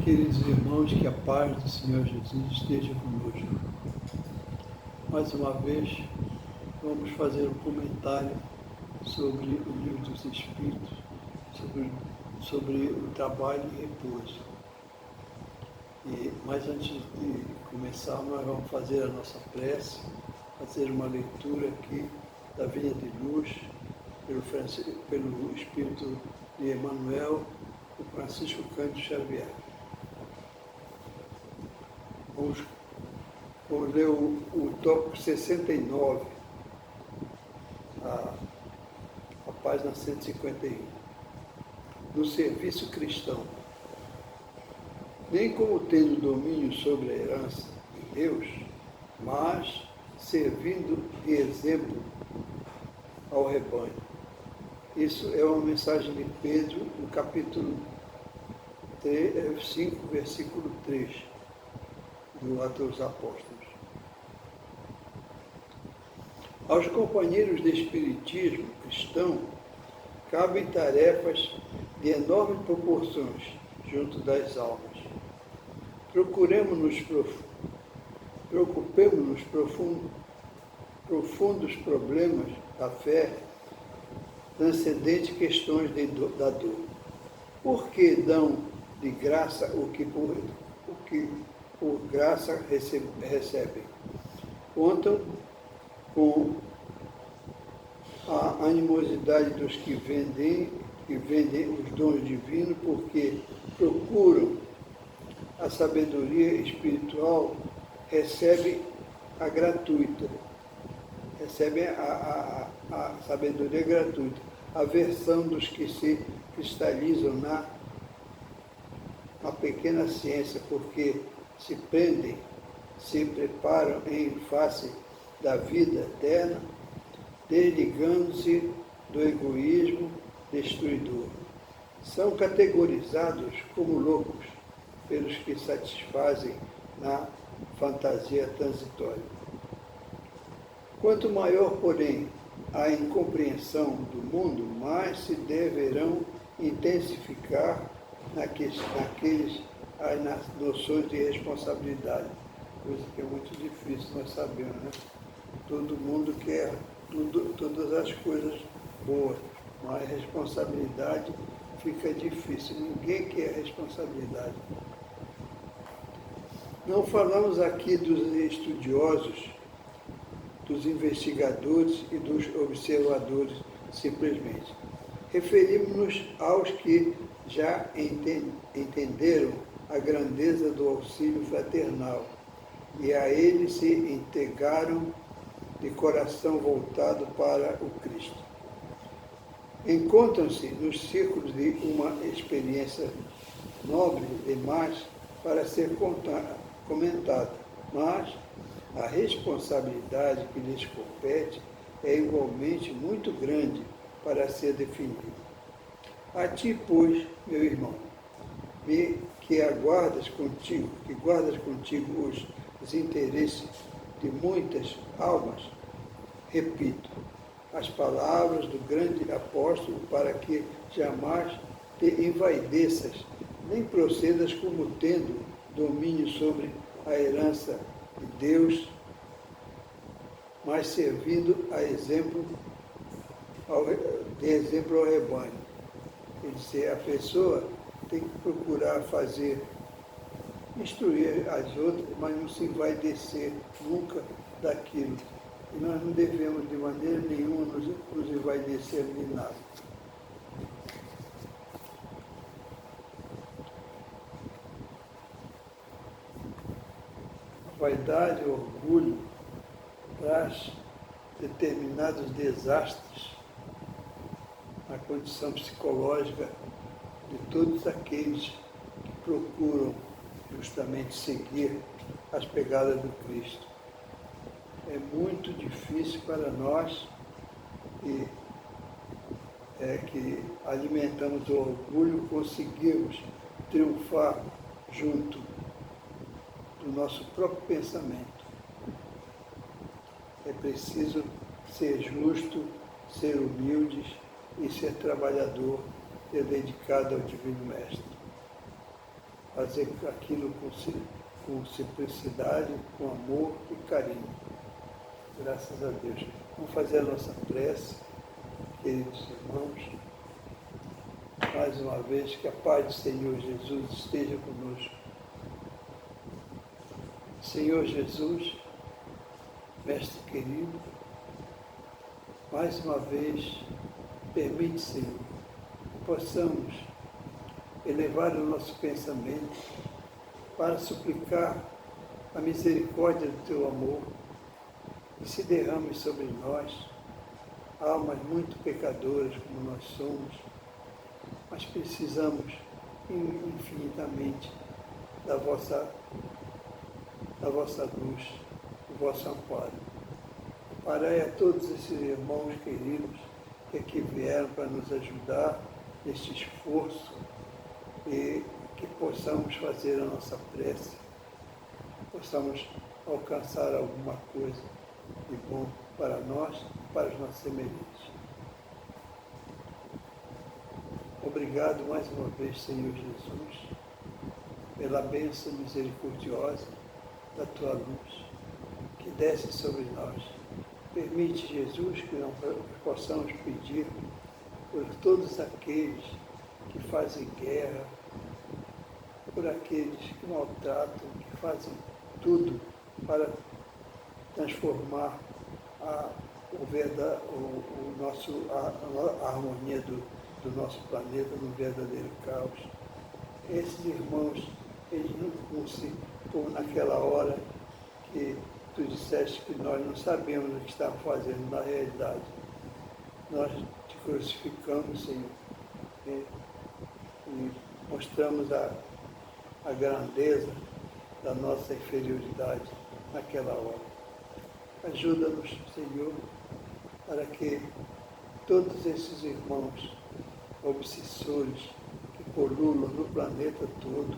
Queridos irmãos, que a paz do Senhor Jesus esteja conosco. Mais uma vez, vamos fazer um comentário sobre o livro dos Espíritos, sobre o trabalho e repouso. Mas antes de começar, nós vamos fazer a nossa prece, fazer uma leitura aqui da Vinha de Luz, pelo Espírito de Emmanuel, o Francisco Cândido Xavier. Vamos ler o tópico 69, a página 151. No serviço cristão. Nem como tendo domínio sobre a herança de Deus, mas servindo de exemplo ao rebanho. Isso é uma mensagem de Pedro, no capítulo 5, versículo 3. Do Atos dos Apóstolos. Aos companheiros de espiritismo cristão cabem tarefas de enormes proporções junto das almas. Preocupemos-nos profundos problemas da fé, transcendentes questões da dor. Por que dão de graça o que por graça recebem? Contam com a animosidade dos que vendem os dons divinos, porque procuram a sabedoria espiritual, recebem a gratuita, recebem a sabedoria gratuita, a versão dos que se cristalizam na pequena ciência, porque se prendem, se preparam em face da vida eterna, desligando-se do egoísmo destruidor. São categorizados como loucos pelos que satisfazem na fantasia transitória. Quanto maior, porém, a incompreensão do mundo, mais se deverão intensificar nas noções de responsabilidade, coisa que é muito difícil nós sabemos, né? Todo mundo quer todas as coisas boas, mas a responsabilidade fica difícil, ninguém quer responsabilidade. Não falamos aqui dos estudiosos, dos investigadores e dos observadores, simplesmente. Referimos-nos aos que já entenderam a grandeza do auxílio fraternal e a ele se entregaram de coração voltado para o Cristo. Encontram-se nos círculos de uma experiência nobre demais para ser comentada, mas a responsabilidade que lhes compete é igualmente muito grande para ser definida. A ti, pois, meu irmão, que guardas contigo os interesses de muitas almas, repito as palavras do grande apóstolo para que jamais te envaideças, nem procedas como tendo domínio sobre a herança de Deus, mas servindo de exemplo ao rebanho. Quer dizer, a pessoa tem que procurar instruir as outras, mas não se envaidecer nunca daquilo. E nós não devemos, de maneira nenhuma, nos envaidecer de nada. A vaidade, o orgulho, traz determinados desastres na condição psicológica de todos aqueles que procuram justamente seguir as pegadas do Cristo. É muito difícil para nós que alimentamos o orgulho, conseguirmos triunfar junto do nosso próprio pensamento. É preciso ser justo, ser humildes e ser trabalhador, ser dedicado ao Divino Mestre. fazer aquilo com simplicidade, com amor e carinho. Graças a Deus. Vamos fazer a nossa prece, queridos irmãos. Mais uma vez, que a paz do Senhor Jesus esteja conosco. Senhor Jesus, Mestre querido, mais uma vez, permite, Senhor, que possamos elevar o nosso pensamento para suplicar a misericórdia do Teu amor que se derrame sobre nós, almas muito pecadoras como nós somos, mas precisamos infinitamente da vossa luz, do vosso amparo. Parai a todos esses irmãos queridos que aqui vieram para nos ajudar neste esforço e que possamos fazer a nossa prece, possamos alcançar alguma coisa de bom para nós e para os nossos semelhantes. Obrigado mais uma vez, Senhor Jesus, pela bênção misericordiosa da Tua luz, que desce sobre nós. Permite, Jesus, que nós possamos pedir por todos aqueles que fazem guerra, por aqueles que maltratam, que fazem tudo para transformar a harmonia do nosso planeta num verdadeiro caos. Esses irmãos, eles não se, como naquela hora que Tu disseste que nós não sabíamos o que estavam fazendo na realidade. Nós Te crucificamos, Senhor, e mostramos a grandeza da nossa inferioridade naquela hora. Ajuda-nos, Senhor, para que todos esses irmãos obsessores que polulam no planeta todo,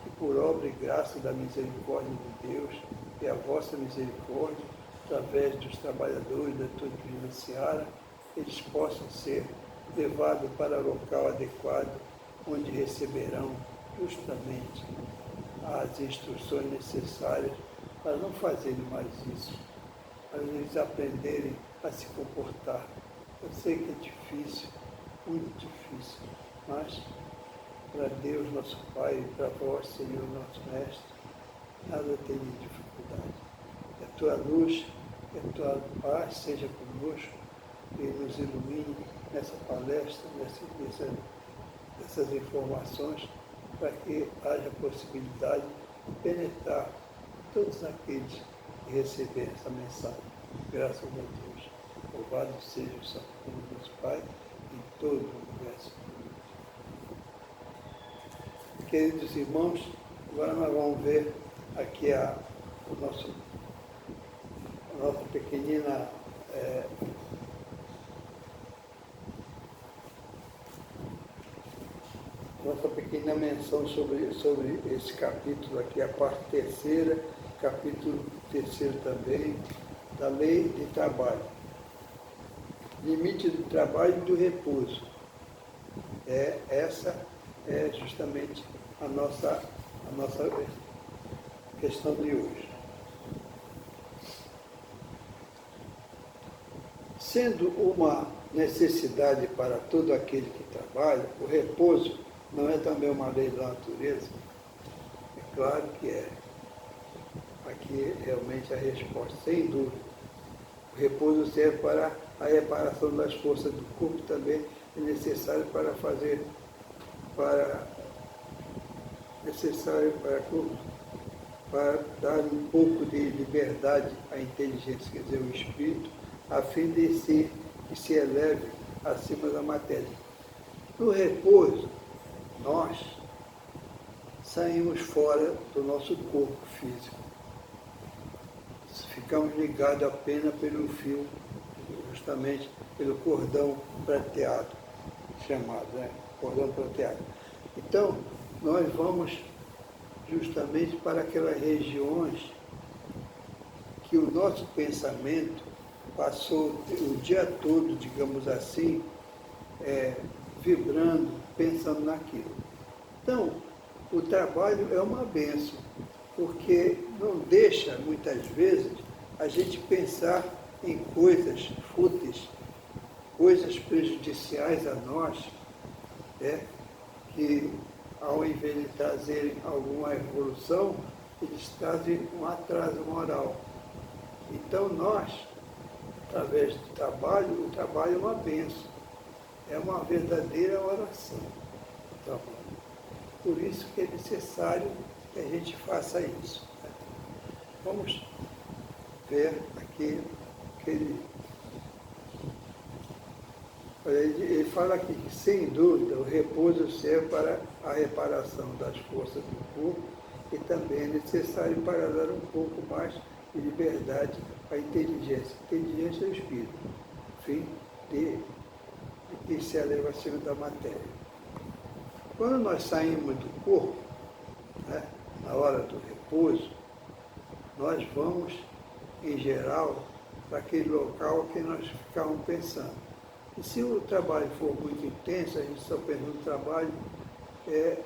que por obra e graça da misericórdia de Deus e a vossa misericórdia, através dos trabalhadores da Tua Divina Seara, eles possam ser levados para o local adequado, onde receberão justamente as instruções necessárias para não fazerem mais isso, para eles aprenderem a se comportar. Eu sei que é difícil, muito difícil, mas para Deus, nosso Pai, e para vós, Senhor, nosso Mestre, nada tem de dificuldade. Que a Tua luz, que a Tua paz seja conosco e nos ilumine nessa palestra, nessas informações, para que haja possibilidade de penetrar todos aqueles que receberem essa mensagem. Graças a Deus. Louvado seja o Santo Nome do nosso Pai em todo o universo. Queridos irmãos, agora nós vamos ver aqui a nossa pequenina menção sobre esse capítulo aqui, a parte terceira, capítulo terceiro também, da lei de trabalho. Limite do trabalho e do repouso. Essa é justamente a nossa questão de hoje. Sendo uma necessidade para todo aquele que trabalha, o repouso não é também uma lei da natureza? É claro que é. Aqui realmente a resposta, sem dúvida. O repouso serve para a reparação das forças do corpo, também é necessário para dar um pouco de liberdade à inteligência, quer dizer, o espírito, a fim de que se eleve acima da matéria. No repouso, nós saímos fora do nosso corpo físico. Ficamos ligados apenas pelo fio, justamente pelo cordão prateado, chamado, cordão prateado. Então, nós vamos justamente para aquelas regiões que o nosso pensamento passou o dia todo, digamos assim, vibrando, pensando naquilo. Então, o trabalho é uma bênção, porque não deixa, muitas vezes, a gente pensar em coisas fúteis, coisas prejudiciais a nós, que ao invés de trazerem alguma evolução, eles trazem um atraso moral. Então nós, através do trabalho, o trabalho é uma bênção, é uma verdadeira oração. Então, por isso que é necessário que a gente faça isso. Vamos ver aqui que ele fala aqui que, sem dúvida, o repouso serve para a reparação das forças do corpo e também é necessário para dar um pouco mais de liberdade à inteligência. Inteligência é o espírito, fim que se eleva acima da matéria. Quando nós saímos do corpo, na hora do repouso, nós vamos, em geral, para aquele local que nós ficamos pensando. E se o trabalho for muito intenso, a gente só pensa no trabalho, é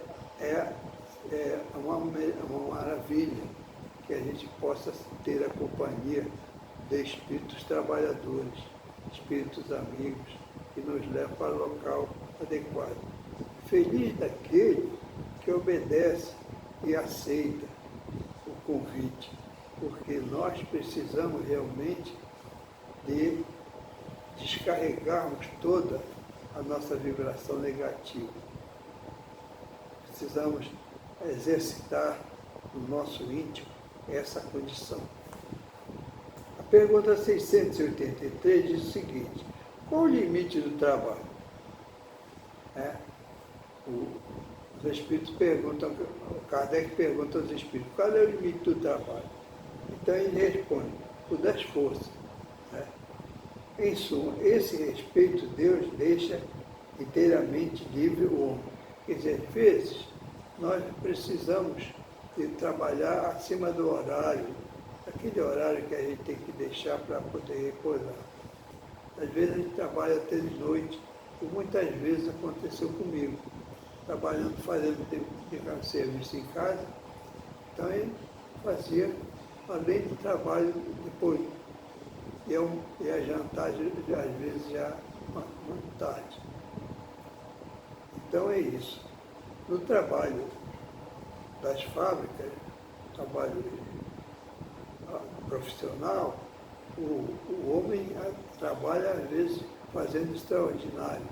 uma maravilha que a gente possa ter a companhia de espíritos trabalhadores, espíritos amigos, que nos levam para o local adequado. Feliz daquele que obedece e aceita o convite, porque nós precisamos realmente de descarregarmos toda a nossa vibração negativa. Precisamos exercitar no nosso íntimo essa condição. A pergunta 683 diz o seguinte: qual o limite do trabalho? Os espíritos perguntam, Kardec pergunta aos espíritos, qual é o limite do trabalho? Então ele responde, o das forças. Em suma, esse respeito Deus deixa inteiramente livre o homem. Quer dizer, às vezes, nós precisamos de trabalhar acima do horário, aquele horário que a gente tem que deixar para poder repousar. Às vezes a gente trabalha até de noite, e muitas vezes aconteceu comigo, trabalhando, fazendo serviço em casa, então ele fazia, além do trabalho, depois ia jantar, às vezes, já muito tarde. Então é isso. No trabalho das fábricas, trabalho profissional, o homem trabalha, às vezes, fazendo extraordinário,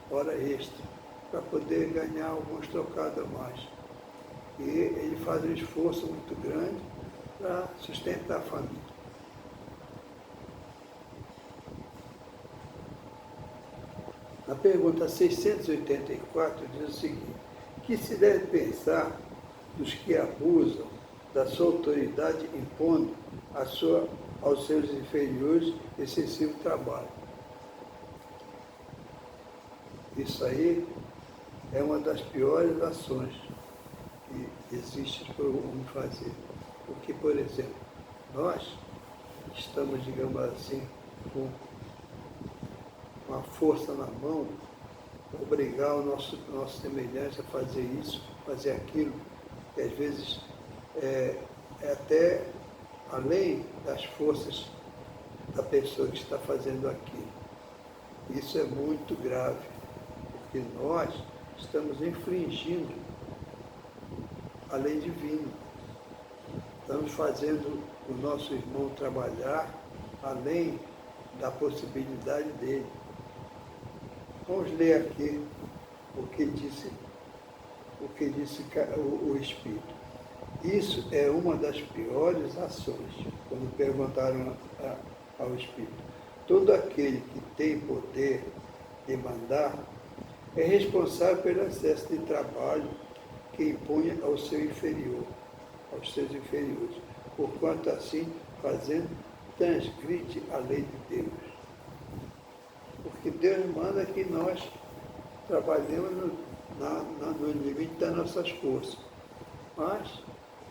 hora extra, para poder ganhar alguns trocados a mais. E ele faz um esforço muito grande para sustentar a família. A pergunta 684 diz o seguinte: que se deve pensar dos que abusam da sua autoridade impondo aos seus inferiores excessivo trabalho? Isso aí é uma das piores ações que existe para o homem fazer. Porque, por exemplo, nós estamos, digamos assim, com uma força na mão, obrigar o nosso semelhante a fazer isso, fazer aquilo, que às vezes é até além das forças da pessoa que está fazendo aquilo. Isso é muito grave, porque nós estamos infringindo a lei divina. Estamos fazendo o nosso irmão trabalhar além da possibilidade dele. Vamos ler aqui o que disse o Espírito. Isso é uma das piores ações, quando perguntaram ao Espírito. Todo aquele que tem poder de mandar é responsável pelo excesso de trabalho que impõe aos seus inferiores, porquanto assim, fazendo, transgride a lei de Deus. Porque Deus manda que nós trabalhemos no limite das nossas forças. Mas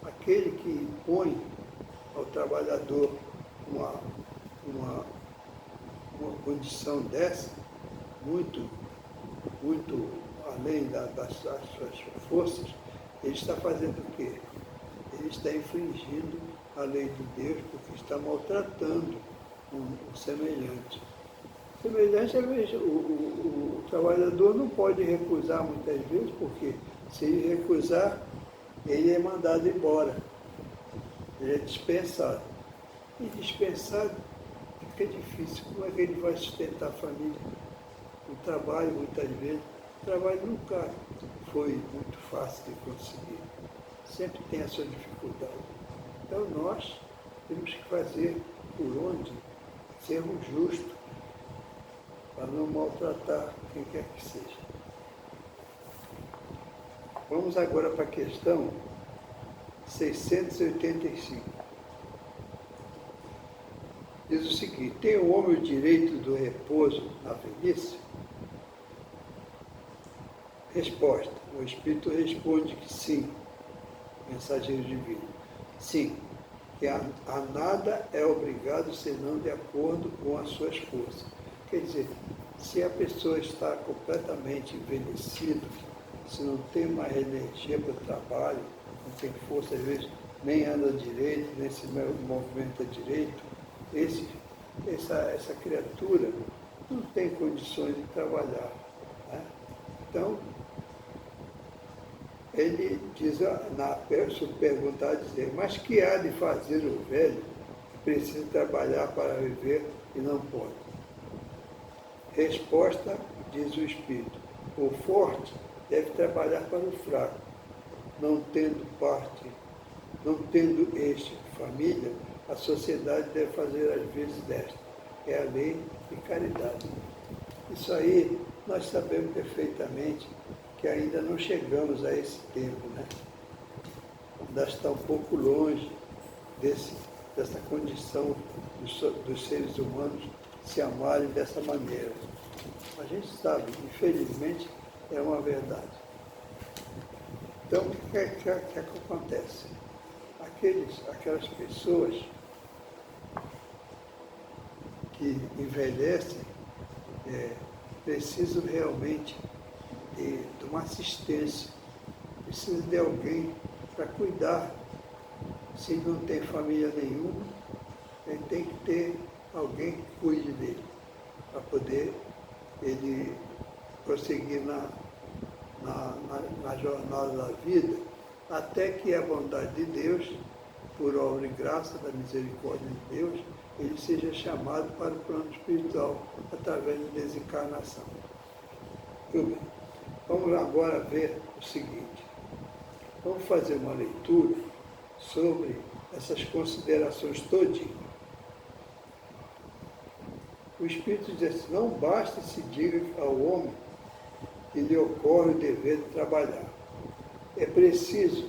aquele que impõe ao trabalhador uma condição dessa, muito além das suas forças, ele está fazendo o quê? Ele está infringindo a lei de Deus porque está maltratando o semelhante. O semelhante, às vezes, o trabalhador não pode recusar muitas vezes, porque se ele recusar, ele é mandado embora. Ele é dispensado. E dispensado fica difícil. Como é que ele vai sustentar a família? O trabalho, muitas vezes, o trabalho nunca foi muito fácil de conseguir. Sempre tem a sua dificuldade. Então nós temos que fazer por onde sermos justos, para não maltratar quem quer que seja. Vamos agora para a questão 685. Diz o seguinte: tem o homem o direito do repouso na velhice? Resposta: o Espírito responde que sim, mensageiro divino. Sim, que a nada é obrigado senão de acordo com as suas forças. Quer dizer, se a pessoa está completamente envelhecida, se não tem mais energia para o trabalho, não tem força, às vezes nem anda direito, nem se movimenta direito, essa criatura não tem condições de trabalhar. Né? Então, ele diz, na perguntar, dizer, mas que há de fazer o velho que precisa trabalhar para viver e não pode? Resposta, diz o Espírito, o forte deve trabalhar para o fraco, não tendo este família, a sociedade deve fazer às vezes desta. É a lei de caridade. Isso aí nós sabemos perfeitamente que ainda não chegamos a esse tempo, né? Ainda está um pouco longe dessa condição dos seres humanos se amarem dessa maneira. A gente sabe, infelizmente, é uma verdade. Então, o que é que acontece? Aquelas pessoas que envelhecem precisam realmente de uma assistência, precisam de alguém para cuidar. Se não tem família nenhuma, ele tem que ter alguém que cuide dele, para poder ele prosseguir na jornada da vida, até que a bondade de Deus, por obra e graça da misericórdia de Deus, ele seja chamado para o plano espiritual através da desencarnação. Tudo bem. Vamos agora ver o seguinte. Vamos fazer uma leitura sobre essas considerações todinhas. O Espírito diz assim, não basta se diga ao homem que lhe ocorre o dever de trabalhar. É preciso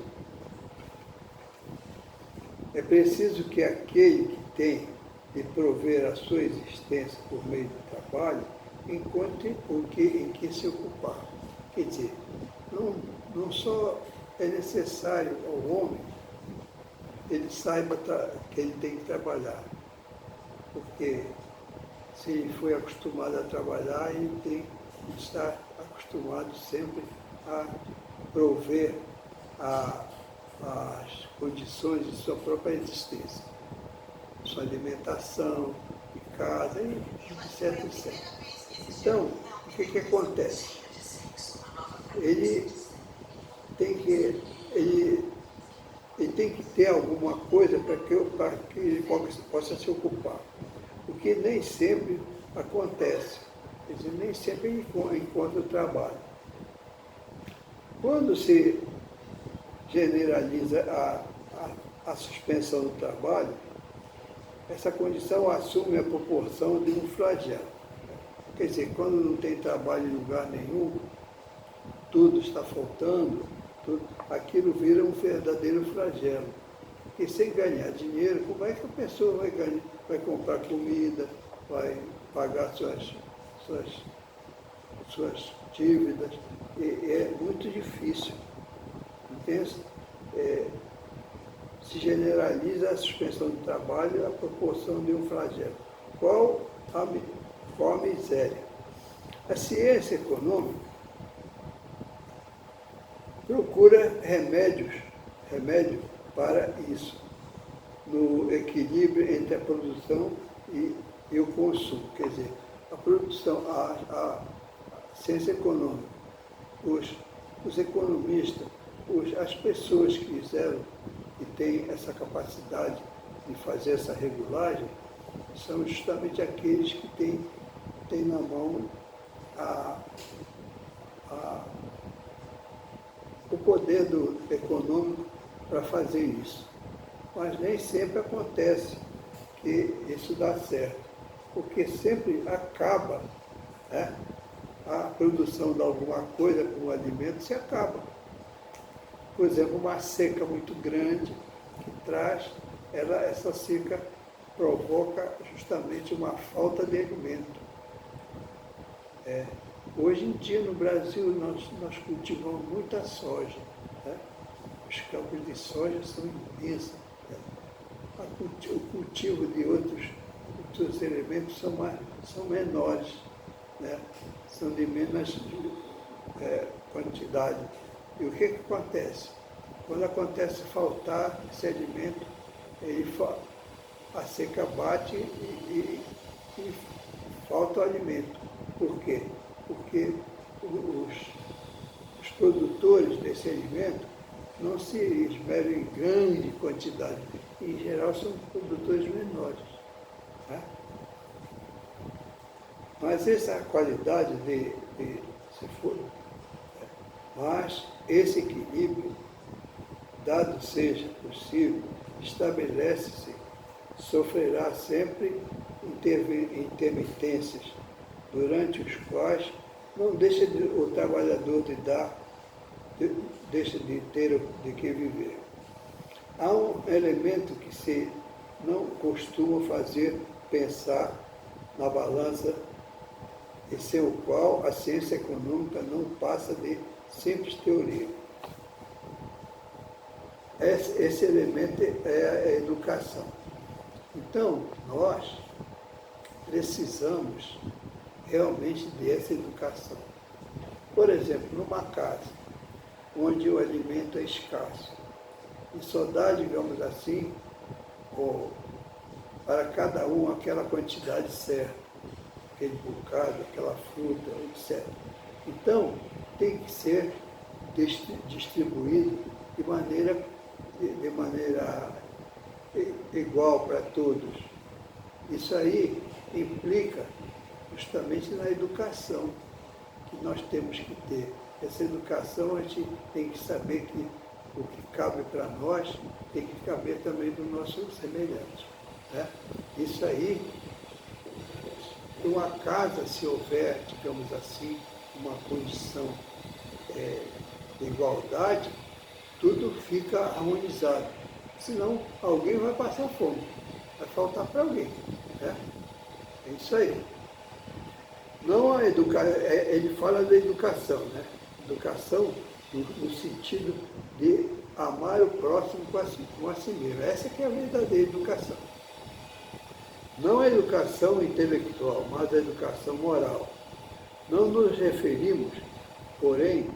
que aquele que tem de prover a sua existência por meio do trabalho encontre em que se ocupar. Quer dizer, não só é necessário ao homem ele saiba que ele tem que trabalhar, porque se ele foi acostumado a trabalhar, ele tem que estar acostumado sempre a prover as condições de sua própria existência, sua alimentação, de casa, etc, etc. Então, o que acontece? Ele tem que ter alguma coisa para que ele possa se ocupar. O que nem sempre acontece. Quer dizer, nem sempre ele encontra o trabalho. Quando se generaliza a suspensão do trabalho, essa condição assume a proporção de um flagelo. Quer dizer, quando não tem trabalho em lugar nenhum, tudo está faltando, aquilo vira um verdadeiro flagelo. Porque sem ganhar dinheiro, como é que a pessoa vai comprar comida, vai pagar suas dívidas? É muito difícil. Entende? Se generaliza a suspensão do trabalho à proporção de um flagelo. Qual a miséria? A ciência econômica procura remédio para isso, no equilíbrio entre a produção e o consumo. Quer dizer, a produção, a ciência econômica, os economistas, as pessoas que fizeram e têm essa capacidade de fazer essa regulagem, são justamente aqueles que têm na mão o poder econômico para fazer isso. Mas nem sempre acontece que isso dá certo, porque sempre acaba, né? A produção de alguma coisa com o alimento se acaba. Por exemplo, uma seca muito grande que traz, essa seca provoca justamente uma falta de alimento. Hoje em dia, no Brasil, nós cultivamos muita soja. Né? Os campos de soja são imensos. Né? O cultivo de outros elementos são menores, né? São de menos quantidade. E o que acontece? Quando acontece faltar esse alimento, a seca bate e falta o alimento. Por quê? Porque os produtores desse alimento não se esmeram em grande quantidade. Em geral, são produtores menores. Tá? Mas essa qualidade mas esse equilíbrio, dado seja possível, estabelece-se, sofrerá sempre intermitências, durante os quais não deixa o trabalhador deixa de ter de que viver. Há um elemento que se não costuma fazer pensar na balança, e sem o qual a ciência econômica não passa de simples teoria. Esse elemento é a educação. Então, nós precisamos realmente dessa educação. Por exemplo, numa casa onde o alimento é escasso, e só dá, digamos assim, para cada um aquela quantidade certa, aquele bocado, aquela fruta, etc. Então, tem que ser distribuído de maneira igual para todos. Isso aí implica justamente na educação que nós temos que ter. Essa educação a gente tem que saber que o que cabe para nós tem que caber também do nosso semelhante. Né? Isso aí, uma casa, se houver, digamos assim, uma condição de igualdade, tudo fica harmonizado. Senão, alguém vai passar fome, vai faltar para alguém. Né? É isso aí. Não a ele fala da educação, né? Educação no sentido de amar o próximo com a si mesmo. Essa que é a verdadeira educação. Não a educação intelectual, mas a educação moral. Não nos referimos, porém,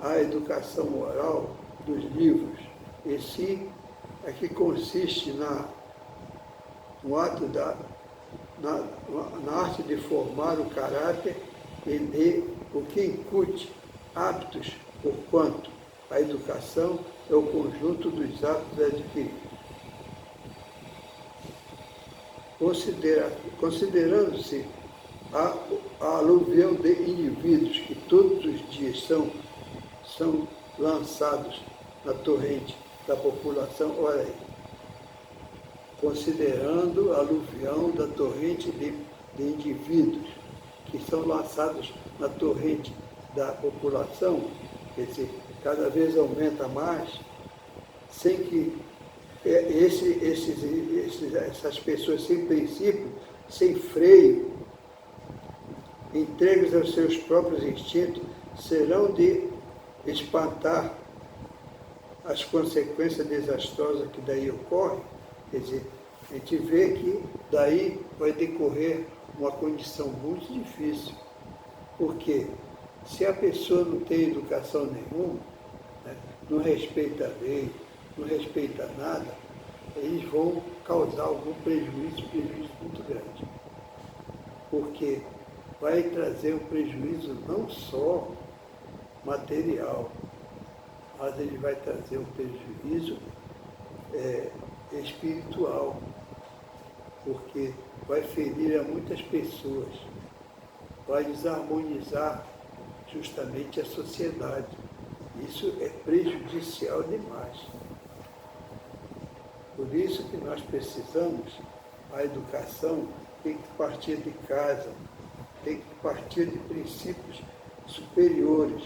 à educação moral dos livros, e sim a que consiste no ato na arte de formar o caráter e o que incute hábitos, porquanto a educação é o conjunto dos hábitos adquiridos. Considerando-se a aluvião de indivíduos que todos os dias são lançados na torrente da população, olha aí, considerando a aluvião da torrente de indivíduos que são lançados na torrente da população, quer dizer, cada vez aumenta mais, sem que essas pessoas sem princípio, sem freio, entregues aos seus próprios instintos, serão de espantar as consequências desastrosas que daí ocorrem. Quer dizer, a gente vê que daí vai decorrer uma condição muito difícil, porque se a pessoa não tem educação nenhuma, né, não respeita a lei, não respeita nada, eles vão causar algum prejuízo muito grande. Porque vai trazer um prejuízo não só material, mas ele vai trazer um prejuízo espiritual, porque vai ferir a muitas pessoas, vai desarmonizar justamente a sociedade. Isso é prejudicial demais. Por isso que nós precisamos, a educação tem que partir de casa, tem que partir de princípios superiores.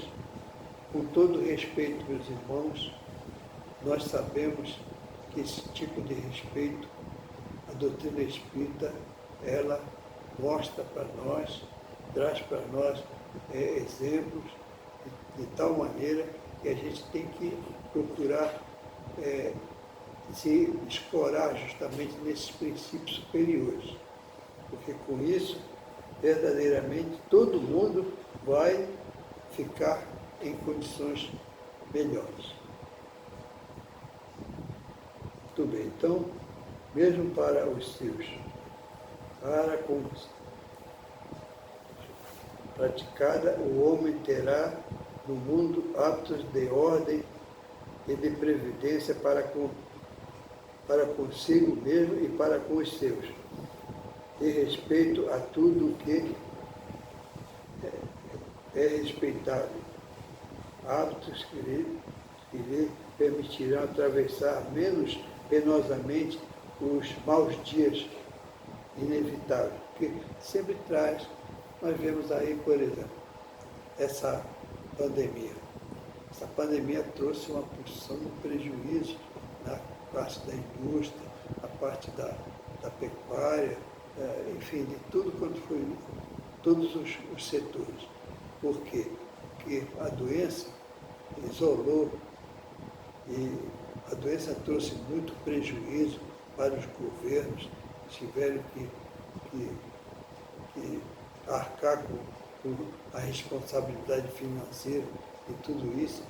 Com todo respeito, meus irmãos, nós sabemos que esse tipo de respeito, a doutrina espírita, ela mostra para nós, traz para nós exemplos de tal maneira que a gente tem que procurar se escorar justamente nesses princípios superiores. Porque com isso, verdadeiramente, todo mundo vai ficar em condições melhores. Muito bem, então, mesmo para os seus, para com praticada, o homem terá no mundo hábitos de ordem e de previdência para consigo mesmo e para com os seus, de respeito a tudo o que é respeitável, hábitos que lhe permitirão atravessar menos penosamente os maus dias inevitáveis, que sempre traz. Nós vemos aí, por exemplo, essa pandemia. Essa pandemia trouxe uma porção de prejuízo na parte da indústria, na parte da pecuária, enfim, de tudo quanto foi, todos os setores. Por quê? Porque a doença isolou e a doença trouxe muito prejuízo para os governos, tiveram que arcar com a responsabilidade financeira e tudo isso.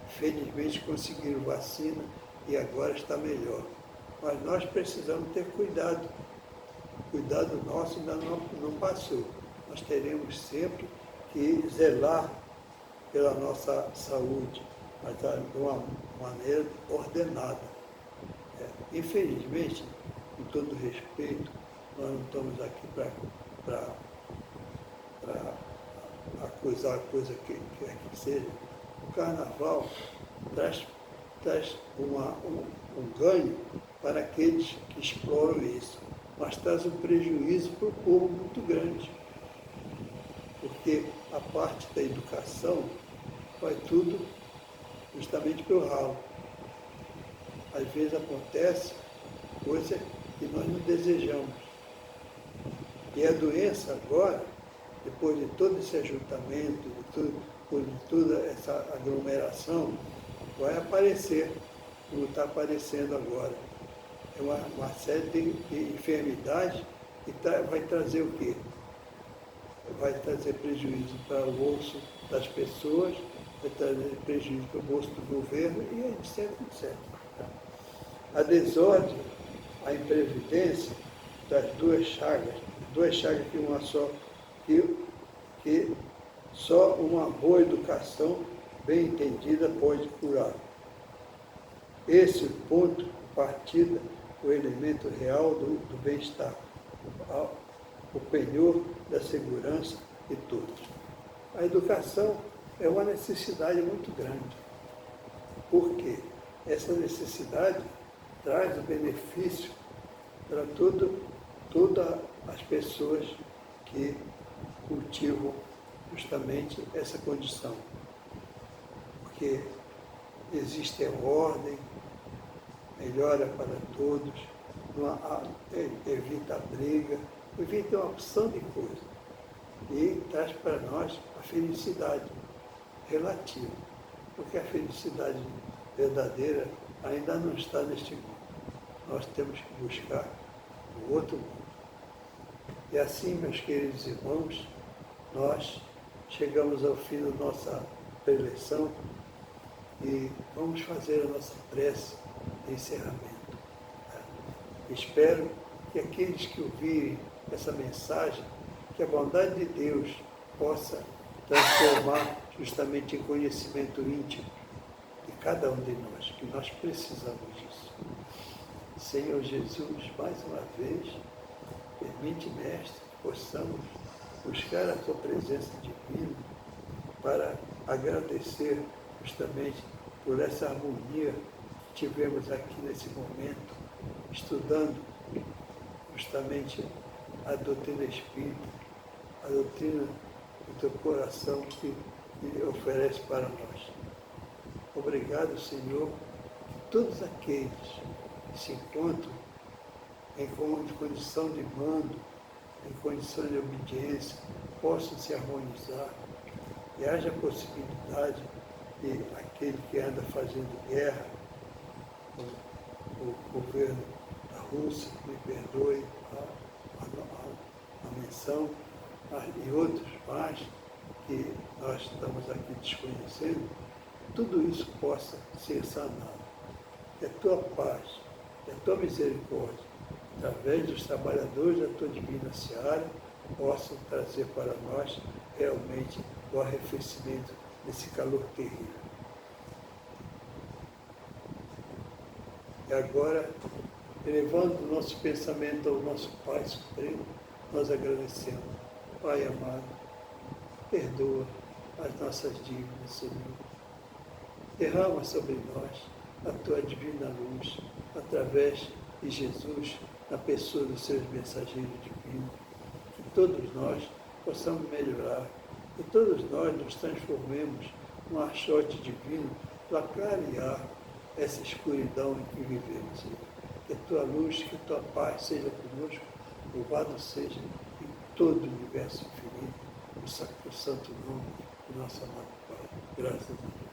Felizmente conseguiram vacina e agora está melhor. Mas nós precisamos ter cuidado. O cuidado nosso ainda não passou. Nós teremos sempre que zelar pela nossa saúde, mas de uma maneira ordenada. Infelizmente, com todo respeito, nós não estamos aqui para acusar a coisa que quer que seja. O carnaval traz um ganho para aqueles que exploram isso, mas traz um prejuízo para o povo muito grande, porque a parte da educação vai tudo justamente pelo ralo. Às vezes acontece coisa que nós não desejamos. E a doença agora, depois de todo esse ajuntamento, de toda essa aglomeração, vai aparecer, como está aparecendo agora. É uma série de enfermidades que vai trazer o quê? Vai trazer prejuízo para o bolso das pessoas, vai trazer prejuízo para o bolso do governo e etc, etc. A desordem, a imprevidência das duas chagas que uma só, que só uma boa educação bem entendida pode curar. Esse ponto de partida, o elemento real do bem-estar, o penhor da segurança de todos. A educação é uma necessidade muito grande. Por quê? Essa necessidade traz o benefício para todas as pessoas que cultivam justamente essa condição. Porque existe a ordem, melhora para todos, evita a briga, evita uma opção de coisas. E traz para nós a felicidade relativa, porque a felicidade verdadeira ainda não está neste mundo. Nós temos que buscar o outro mundo. E assim, meus queridos irmãos, nós chegamos ao fim da nossa preleção e vamos fazer a nossa prece de encerramento. Espero que aqueles que ouvirem essa mensagem, que a bondade de Deus possa transformar justamente em conhecimento íntimo de cada um de nós, que nós precisamos disso. Senhor Jesus, mais uma vez, permite, Mestre, que possamos buscar a Tua presença divina para agradecer justamente por essa harmonia que tivemos aqui nesse momento, estudando justamente a doutrina espírita, a doutrina do Teu coração que Ele oferece para nós. Obrigado, Senhor, que todos aqueles que se encontram em condição de mando, em condição de obediência, possam se harmonizar e haja possibilidade de aquele que anda fazendo guerra, o governo da Rússia, me perdoe a menção, e outros mais que nós estamos aqui desconhecendo, tudo isso possa ser sanado. Que a Tua paz, que a Tua misericórdia, através dos trabalhadores da Tua divina seara, possam trazer para nós realmente o arrefecimento desse calor terrível. E agora, elevando o nosso pensamento ao nosso Pai Supremo, nós agradecemos. Pai amado, perdoa as nossas dívidas, Senhor. Derrama sobre nós a Tua divina luz, através de Jesus, na pessoa dos Seus mensageiros divinos. Que todos nós possamos melhorar, que todos nós nos transformemos num achote divino para clarear essa escuridão em que vivemos, Senhor. Que a Tua luz, que a Tua paz seja conosco, louvado seja em todo o universo infinito, o sacrosanto nome do nosso amado Pai. Graças a Deus.